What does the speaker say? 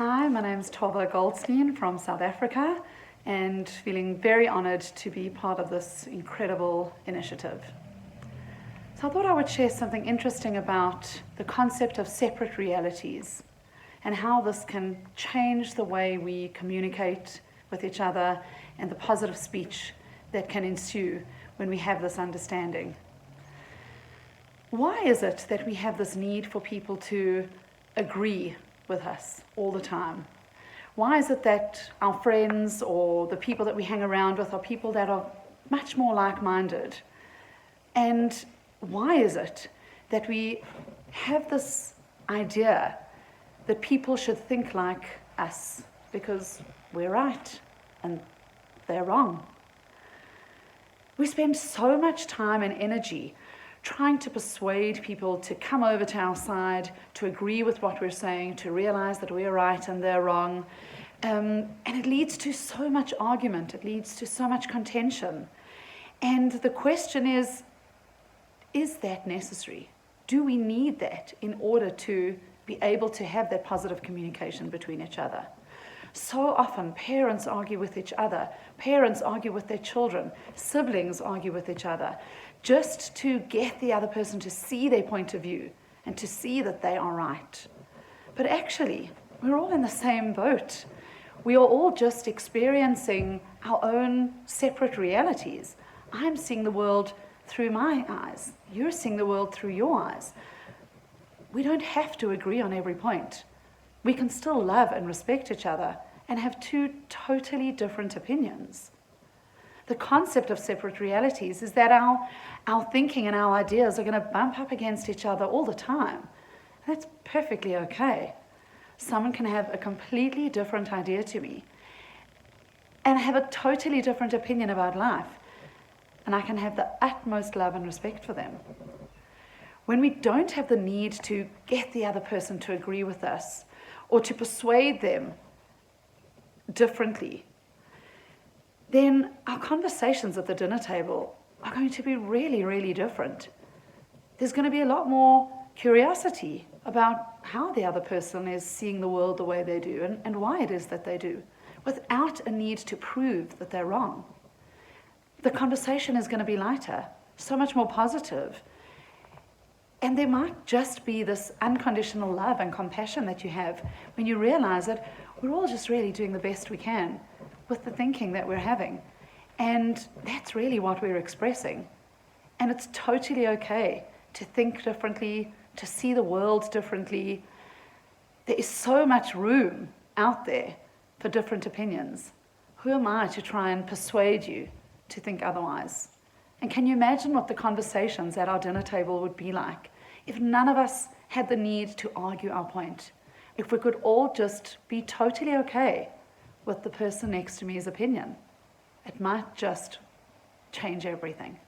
Hi, my name's Tova Goldstein from South Africa and feeling very honored to be part of this incredible initiative. So I thought I would share something interesting about the concept of separate realities and how this can change the way we communicate with each other and the positive speech that can ensue when we have this understanding. Why is it that we have this need for people to agree with us all the time? Why is it that our friends or the people that we hang around with are people that are much more like-minded? And why is it that we have this idea that people should think like us because we're right and they're wrong? We spend so much time and energy trying to persuade people to come over to our side, to agree with what we're saying, to realize that we're right and they're wrong. And it leads to so much argument, it leads to so much contention. And the question is that necessary? Do we need that in order to be able to have that positive communication between each other? So often parents argue with each other, parents argue with their children, siblings argue with each other, just to get the other person to see their point of view and to see that they are right. But actually, we're all in the same boat. We are all just experiencing our own separate realities. I'm seeing the world through my eyes. You're seeing the world through your eyes. We don't have to agree on every point. We can still love and respect each other and have two totally different opinions. The concept of separate realities is that our thinking and our ideas are going to bump up against each other all the time. That's perfectly okay. Someone can have a completely different idea to me and have a totally different opinion about life, and I can have the utmost love and respect for them. When we don't have the need to get the other person to agree with us or to persuade them differently, then our conversations at the dinner table are going to be really, really different. There's going to be a lot more curiosity about how the other person is seeing the world the way they do and why it is that they do, without a need to prove that they're wrong. The conversation is going to be lighter, so much more positive. And there might just be this unconditional love and compassion that you have when you realize that we're all just really doing the best we can with the thinking that we're having. And that's really what we're expressing. And it's totally okay to think differently, to see the world differently. There is so much room out there for different opinions. Who am I to try and persuade you to think otherwise? And can you imagine what the conversations at our dinner table would be like if none of us had the need to argue our point? If we could all just be totally okay with the person next to me's opinion? It might just change everything.